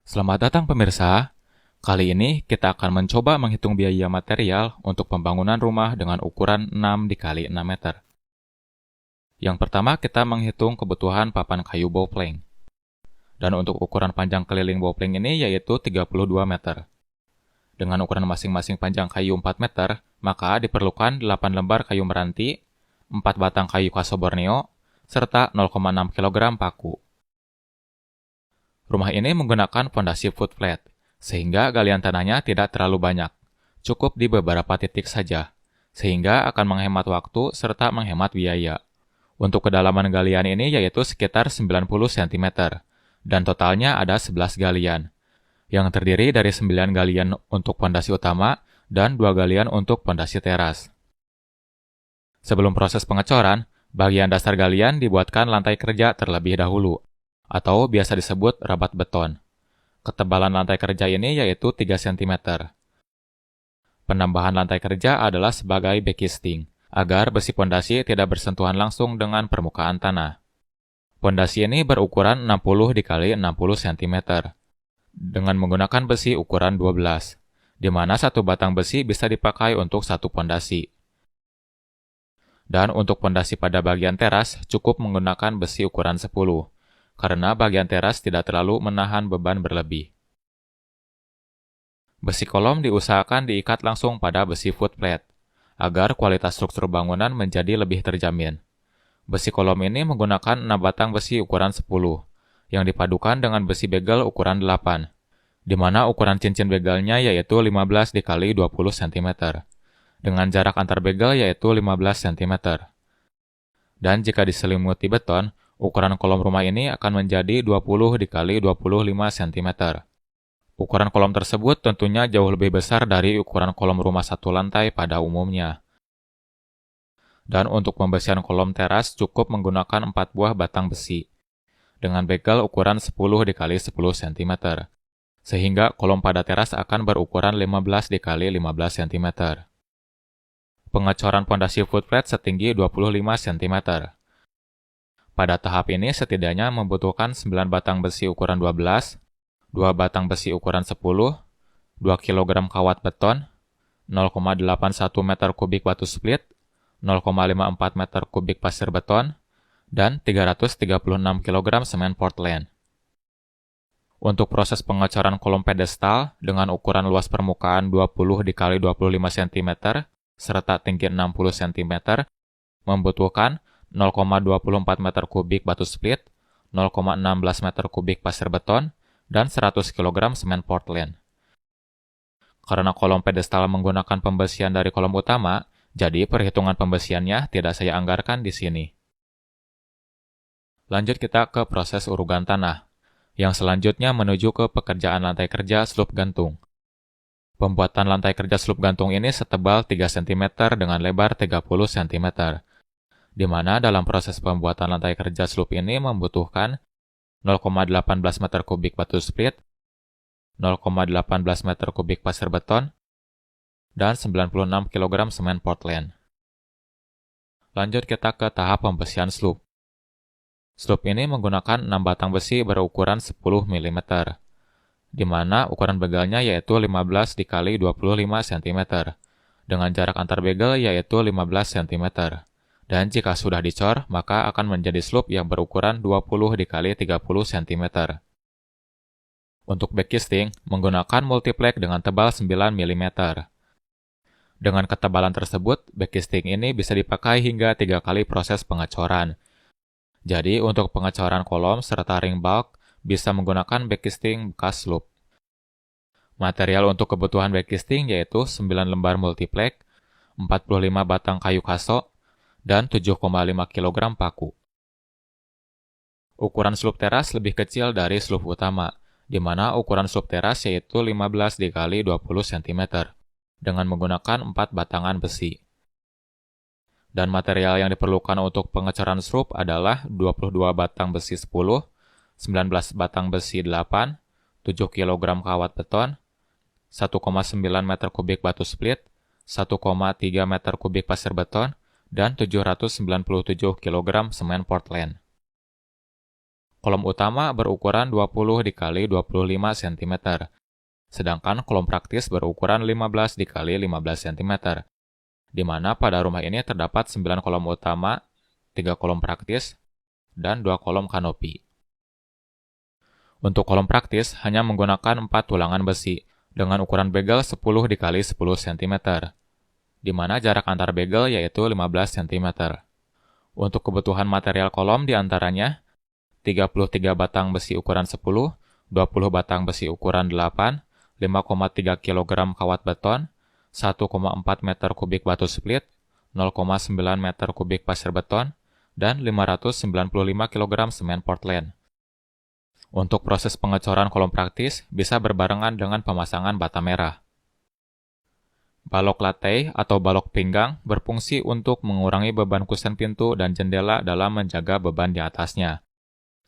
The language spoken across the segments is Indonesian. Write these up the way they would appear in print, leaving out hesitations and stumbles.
Selamat datang pemirsa. Kali ini kita akan mencoba menghitung biaya material untuk pembangunan rumah dengan ukuran 6 dikali 6 meter. Yang pertama kita menghitung kebutuhan papan kayu bowplank. Dan untuk ukuran panjang keliling bowplank ini yaitu 32 meter. Dengan ukuran masing-masing panjang kayu 4 meter, maka diperlukan 8 lembar kayu meranti, 4 batang kayu kaso Borneo, serta 0,6 kg paku. Rumah ini menggunakan fondasi foot flat, sehingga galian tanahnya tidak terlalu banyak, cukup di beberapa titik saja, sehingga akan menghemat waktu serta menghemat biaya. Untuk kedalaman galian ini yaitu sekitar 90 cm, dan totalnya ada 11 galian, yang terdiri dari 9 galian untuk fondasi utama dan 2 galian untuk fondasi teras. Sebelum proses pengecoran, bagian dasar galian dibuatkan lantai kerja terlebih dahulu, atau biasa disebut rabat beton. Ketebalan lantai kerja ini yaitu 3 cm. Penambahan lantai kerja adalah sebagai backisting, agar besi pondasi tidak bersentuhan langsung dengan permukaan tanah. Pondasi ini berukuran 60 dikali 60 cm, dengan menggunakan besi ukuran 12, di mana satu batang besi bisa dipakai untuk satu pondasi. Dan untuk pondasi pada bagian teras cukup menggunakan besi ukuran 10, karena bagian teras tidak terlalu menahan beban berlebih. Besi kolom diusahakan diikat langsung pada besi foot flat, agar kualitas struktur bangunan menjadi lebih terjamin. Besi kolom ini menggunakan 6 batang besi ukuran 10, yang dipadukan dengan besi begel ukuran 8, di mana ukuran cincin begelnya yaitu 15 dikali 20 cm, dengan jarak antar begel yaitu 15 cm. Dan jika diselimuti beton, ukuran kolom rumah ini akan menjadi 20 dikali 25 cm. Ukuran kolom tersebut tentunya jauh lebih besar dari ukuran kolom rumah satu lantai pada umumnya. Dan untuk pembesian kolom teras cukup menggunakan 4 buah batang besi, dengan begel ukuran 10 dikali 10 cm, sehingga kolom pada teras akan berukuran 15 dikali 15 cm. Pengecoran pondasi foot flat setinggi 25 cm. Pada tahap ini setidaknya membutuhkan 9 batang besi ukuran 12, 2 batang besi ukuran 10, 2 kg kawat beton, 0,81 meter kubik batu split, 0,54 meter kubik pasir beton, dan 336 kg semen Portland. Untuk proses pengecoran kolom pedestal dengan ukuran luas permukaan 20 dikali 25 cm serta tinggi 60 cm membutuhkan 0,24 meter kubik batu split, 0,16 meter kubik pasir beton, dan 100 kg semen Portland. Karena kolom pedestal menggunakan pembesian dari kolom utama, jadi perhitungan pembesiannya tidak saya anggarkan di sini. Lanjut kita ke proses urugan tanah, yang selanjutnya menuju ke pekerjaan lantai kerja slup gantung. Pembuatan lantai kerja slup gantung ini setebal 3 cm dengan lebar 30 cm. Di mana dalam proses pembuatan lantai kerja slup ini membutuhkan 0,18 meter kubik batu split, 0,18 meter kubik pasir beton, dan 96 kg semen Portland. Lanjut kita ke tahap pembesian slup. Slup ini menggunakan 6 batang besi berukuran 10 mm, di mana ukuran begelnya yaitu 15 dikali 25 cm, dengan jarak antar begel yaitu 15 cm. Dan jika sudah dicor, maka akan menjadi slup yang berukuran 20 dikali 30 cm. Untuk backisting, menggunakan multiplex dengan tebal 9 mm. Dengan ketebalan tersebut, backisting ini bisa dipakai hingga 3 kali proses pengecoran. Jadi, untuk pengecoran kolom serta ring bulk, bisa menggunakan backisting bekas slup. Material untuk kebutuhan backisting yaitu 9 lembar multiplex, 45 batang kayu kaso, dan 7,5 kg paku. Ukuran slup teras lebih kecil dari slup utama, di mana ukuran slup teras yaitu 15 dikali 20 cm, dengan menggunakan 4 batangan besi. Dan material yang diperlukan untuk pengecoran slup adalah 22 batang besi 10, 19 batang besi 8, 7 kg kawat beton, 1,9 meter kubik batu split, 1,3 meter kubik pasir beton, dan 797 kg semen Portland. Kolom utama berukuran 20 dikali 25 cm, sedangkan kolom praktis berukuran 15 dikali 15 cm, di mana pada rumah ini terdapat 9 kolom utama, 3 kolom praktis, dan 2 kolom kanopi. Untuk kolom praktis hanya menggunakan 4 tulangan besi dengan ukuran begel 10 dikali 10 cm, di mana jarak antar begel yaitu 15 cm. Untuk kebutuhan material kolom diantaranya 33 batang besi ukuran 10, 20 batang besi ukuran 8, 5,3 kg kawat beton, 1,4 meter kubik batu split, 0,9 meter kubik pasir beton, dan 595 kg semen Portland. Untuk proses pengecoran kolom praktis bisa berbarengan dengan pemasangan bata merah. Balok latte atau balok pinggang berfungsi untuk mengurangi beban kusen pintu dan jendela dalam menjaga beban di atasnya,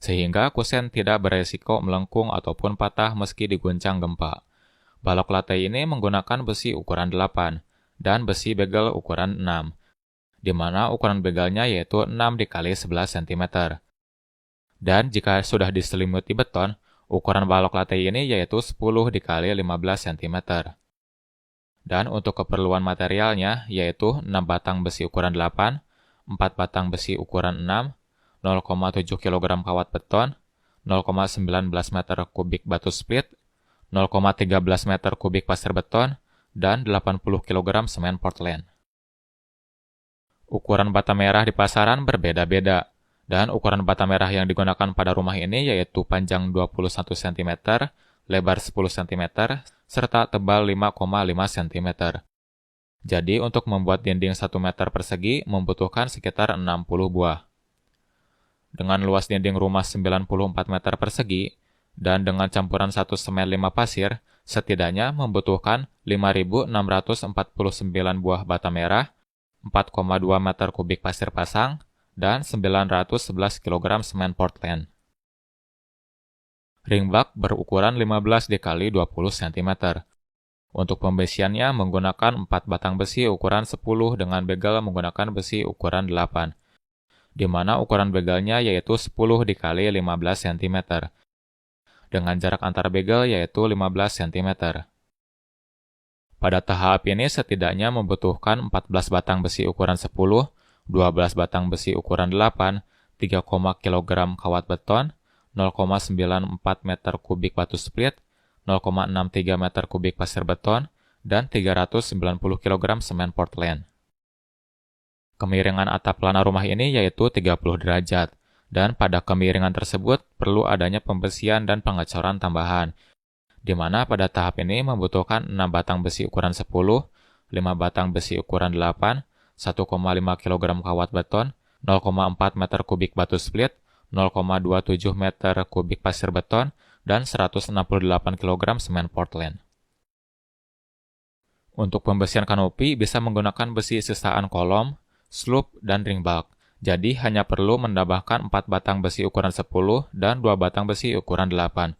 sehingga kusen tidak beresiko melengkung ataupun patah meski diguncang gempa. Balok latte ini menggunakan besi ukuran 8 dan besi begel ukuran 6, di mana ukuran begelnya yaitu 6 dikali 11 cm. Dan jika sudah diselimuti beton, ukuran balok latte ini yaitu 10 dikali 15 cm. Dan untuk keperluan materialnya yaitu 6 batang besi ukuran 8, 4 batang besi ukuran 6, 0,7 kg kawat beton, 0,19 meter kubik batu split, 0,13 meter kubik pasir beton, dan 80 kg semen Portland. Ukuran bata merah di pasaran berbeda-beda, dan ukuran bata merah yang digunakan pada rumah ini yaitu panjang 21 cm, lebar 10 cm, serta tebal 5,5 cm. Jadi untuk membuat dinding 1 meter persegi membutuhkan sekitar 60 buah. Dengan luas dinding rumah 94 meter persegi, dan dengan campuran 1 semen 5 pasir, setidaknya membutuhkan 5.649 buah bata merah, 4,2 meter kubik pasir pasang, dan 911 kg semen Portland. Ring bak berukuran 15 dikali 20 cm. Untuk pembesiannya menggunakan 4 batang besi ukuran 10 dengan begel menggunakan besi ukuran 8, di mana ukuran begelnya yaitu 10 dikali 15 cm, dengan jarak antar begel yaitu 15 cm. Pada tahap ini setidaknya membutuhkan 14 batang besi ukuran 10, 12 batang besi ukuran 8, 3, kg kawat beton, 0,94 meter kubik batu split, 0,63 meter kubik pasir beton, dan 390 kg semen Portland. Kemiringan atap lana rumah ini yaitu 30 derajat, dan pada kemiringan tersebut perlu adanya pembesian dan pengecoran tambahan, di mana pada tahap ini membutuhkan 6 batang besi ukuran 10, 5 batang besi ukuran 8, 1,5 kg kawat beton, 0,4 meter kubik batu split, 0,27 meter kubik pasir beton, dan 168 kg semen Portland. Untuk pembesian kanopi bisa menggunakan besi sisaan kolom, sloop, dan ring bulk. Jadi hanya perlu menambahkan 4 batang besi ukuran 10 dan 2 batang besi ukuran 8.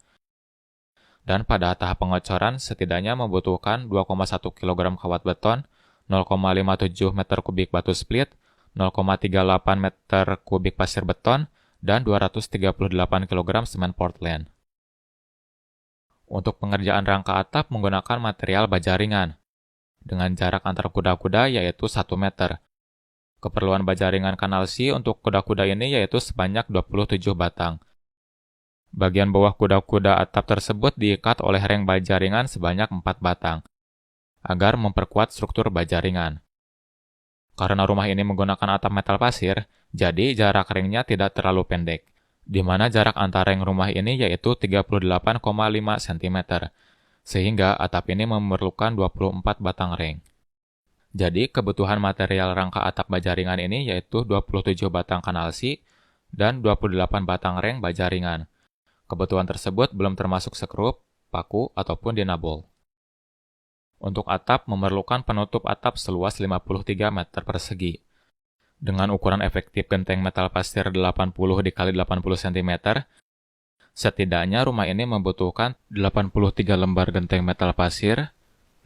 Dan pada tahap pengecoran setidaknya membutuhkan 2,1 kg kawat beton, 0,57 meter kubik batu split, 0,38 meter kubik pasir beton, dan 238 kg semen Portland. Untuk pengerjaan rangka atap menggunakan material baja ringan, dengan jarak antar kuda-kuda yaitu 1 meter. Keperluan baja ringan kanal C untuk kuda-kuda ini yaitu sebanyak 27 batang. Bagian bawah kuda-kuda atap tersebut diikat oleh reng baja ringan sebanyak 4 batang, agar memperkuat struktur baja ringan. Karena rumah ini menggunakan atap metal pasir, jadi jarak rengnya tidak terlalu pendek, di mana jarak antar reng rumah ini yaitu 38,5 cm, sehingga atap ini memerlukan 24 batang reng. Jadi kebutuhan material rangka atap baja ringan ini yaitu 27 batang kanal C dan 28 batang reng baja ringan. Kebutuhan tersebut belum termasuk sekrup, paku, ataupun dinabol. Untuk atap memerlukan penutup atap seluas 53 meter persegi. Dengan ukuran efektif genteng metal pasir 80 x 80 cm, setidaknya rumah ini membutuhkan 83 lembar genteng metal pasir,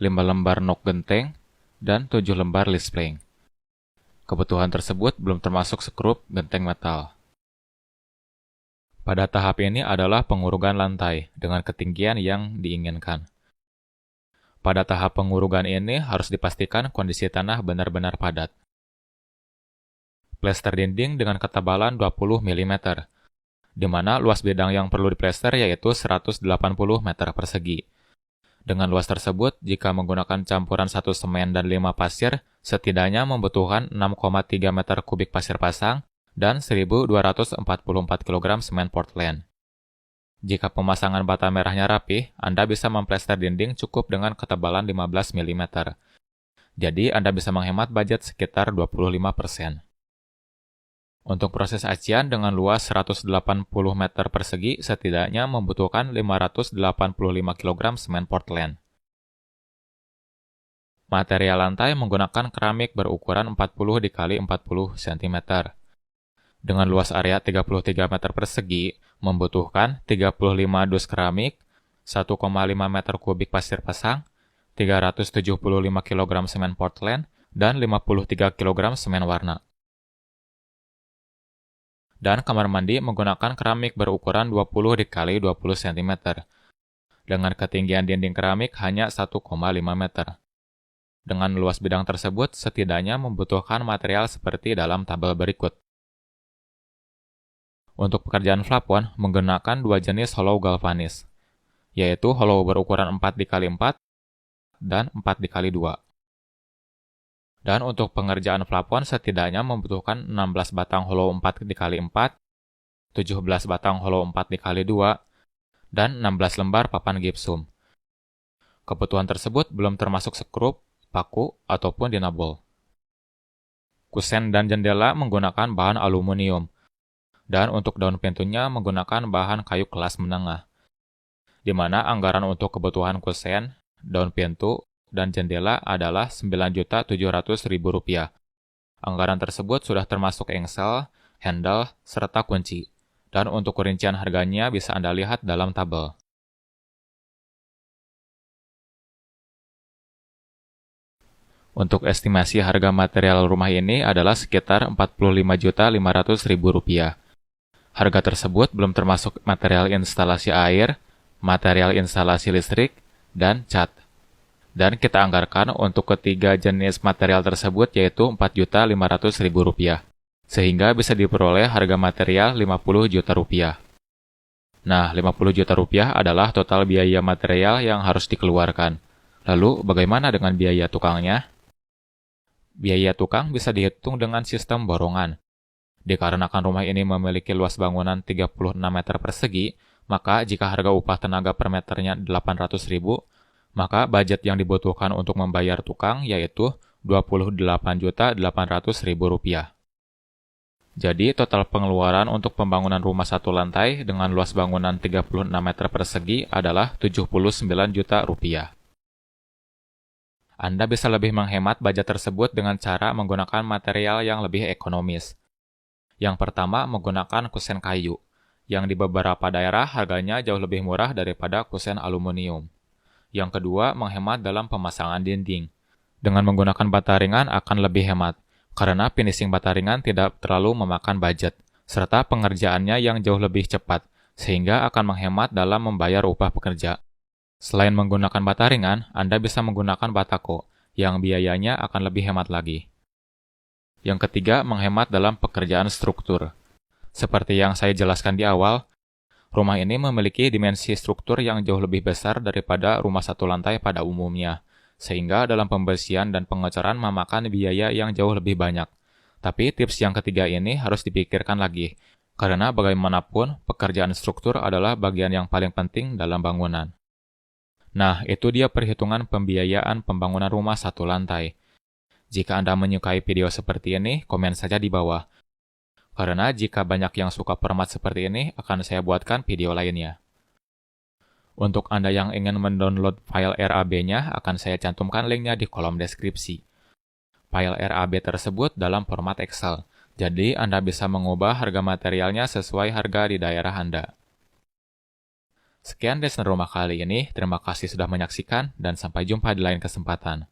5 lembar nok genteng, dan 7 lembar list plank. Kebutuhan tersebut belum termasuk sekrup genteng metal. Pada tahap ini adalah pengurugan lantai dengan ketinggian yang diinginkan. Pada tahap pengurugan ini harus dipastikan kondisi tanah benar-benar padat. Plester dinding dengan ketebalan 20 mm, di mana luas bidang yang perlu diplester yaitu 180 meter persegi. Dengan luas tersebut, jika menggunakan campuran 1 semen dan 5 pasir, setidaknya membutuhkan 6,3 meter kubik pasir pasang dan 1.244 kg semen Portland. Jika pemasangan bata merahnya rapi, Anda bisa memplester dinding cukup dengan ketebalan 15 mm. Jadi, Anda bisa menghemat budget sekitar 25%. Untuk proses acian dengan luas 180 meter persegi, setidaknya membutuhkan 585 kg semen Portland. Material lantai menggunakan keramik berukuran 40 x 40 cm. Dengan luas area 33 meter persegi, membutuhkan 35 dus keramik, 1,5 meter kubik pasir pasang, 375 kg semen Portland, dan 53 kg semen warna. Dan kamar mandi menggunakan keramik berukuran 20 x 20 cm. Dengan ketinggian dinding keramik hanya 1,5 meter. Dengan luas bidang tersebut, setidaknya membutuhkan material seperti dalam tabel berikut. Untuk pekerjaan plafon, menggunakan dua jenis hollow galvanis, yaitu hollow berukuran 4 x 4 dan 4 x 2. Dan untuk pengerjaan plafon setidaknya membutuhkan 16 batang hollow 4 x 4, 17 batang hollow 4 x 2, dan 16 lembar papan gipsum. Kebutuhan tersebut belum termasuk skrup, paku, ataupun dinabol. Kusen dan jendela menggunakan bahan aluminium, dan untuk daun pintunya menggunakan bahan kayu kelas menengah, di mana anggaran untuk kebutuhan kusen, daun pintu, dan jendela adalah Rp9.700.000. Anggaran tersebut sudah termasuk engsel, handle, serta kunci, dan untuk rincian harganya bisa Anda lihat dalam tabel. Untuk estimasi harga material rumah ini adalah sekitar Rp45.500.000. Harga tersebut belum termasuk material instalasi air, material instalasi listrik, dan cat. Dan kita anggarkan untuk ketiga jenis material tersebut yaitu Rp4.500.000, sehingga bisa diperoleh harga material Rp50 juta. Nah, Rp50 juta adalah total biaya material yang harus dikeluarkan. Lalu, bagaimana dengan biaya tukangnya? Biaya tukang bisa dihitung dengan sistem borongan. Dikarenakan rumah ini memiliki luas bangunan 36 meter persegi, maka jika harga upah tenaga per meternya Rp800.000, maka budget yang dibutuhkan untuk membayar tukang yaitu Rp28.800.000. Jadi, total pengeluaran untuk pembangunan rumah satu lantai dengan luas bangunan 36 meter persegi adalah Rp79 juta. Anda bisa lebih menghemat budget tersebut dengan cara menggunakan material yang lebih ekonomis. Yang pertama, menggunakan kusen kayu, yang di beberapa daerah harganya jauh lebih murah daripada kusen aluminium. Yang kedua, menghemat dalam pemasangan dinding. Dengan menggunakan bata ringan akan lebih hemat, karena finishing bata ringan tidak terlalu memakan budget, serta pengerjaannya yang jauh lebih cepat, sehingga akan menghemat dalam membayar upah pekerja. Selain menggunakan bata ringan, Anda bisa menggunakan batako, yang biayanya akan lebih hemat lagi. Yang ketiga, menghemat dalam pekerjaan struktur. Seperti yang saya jelaskan di awal, rumah ini memiliki dimensi struktur yang jauh lebih besar daripada rumah satu lantai pada umumnya, sehingga dalam pembersihan dan pengecoran memakan biaya yang jauh lebih banyak. Tapi tips yang ketiga ini harus dipikirkan lagi, karena bagaimanapun pekerjaan struktur adalah bagian yang paling penting dalam bangunan. Nah, itu dia perhitungan pembiayaan pembangunan rumah satu lantai. Jika Anda menyukai video seperti ini, komen saja di bawah. Karena jika banyak yang suka format seperti ini, akan saya buatkan video lainnya. Untuk Anda yang ingin mendownload file RAB-nya, akan saya cantumkan linknya di kolom deskripsi. File RAB tersebut dalam format Excel, jadi Anda bisa mengubah harga materialnya sesuai harga di daerah Anda. Sekian desain rumah kali ini, terima kasih sudah menyaksikan, dan sampai jumpa di lain kesempatan.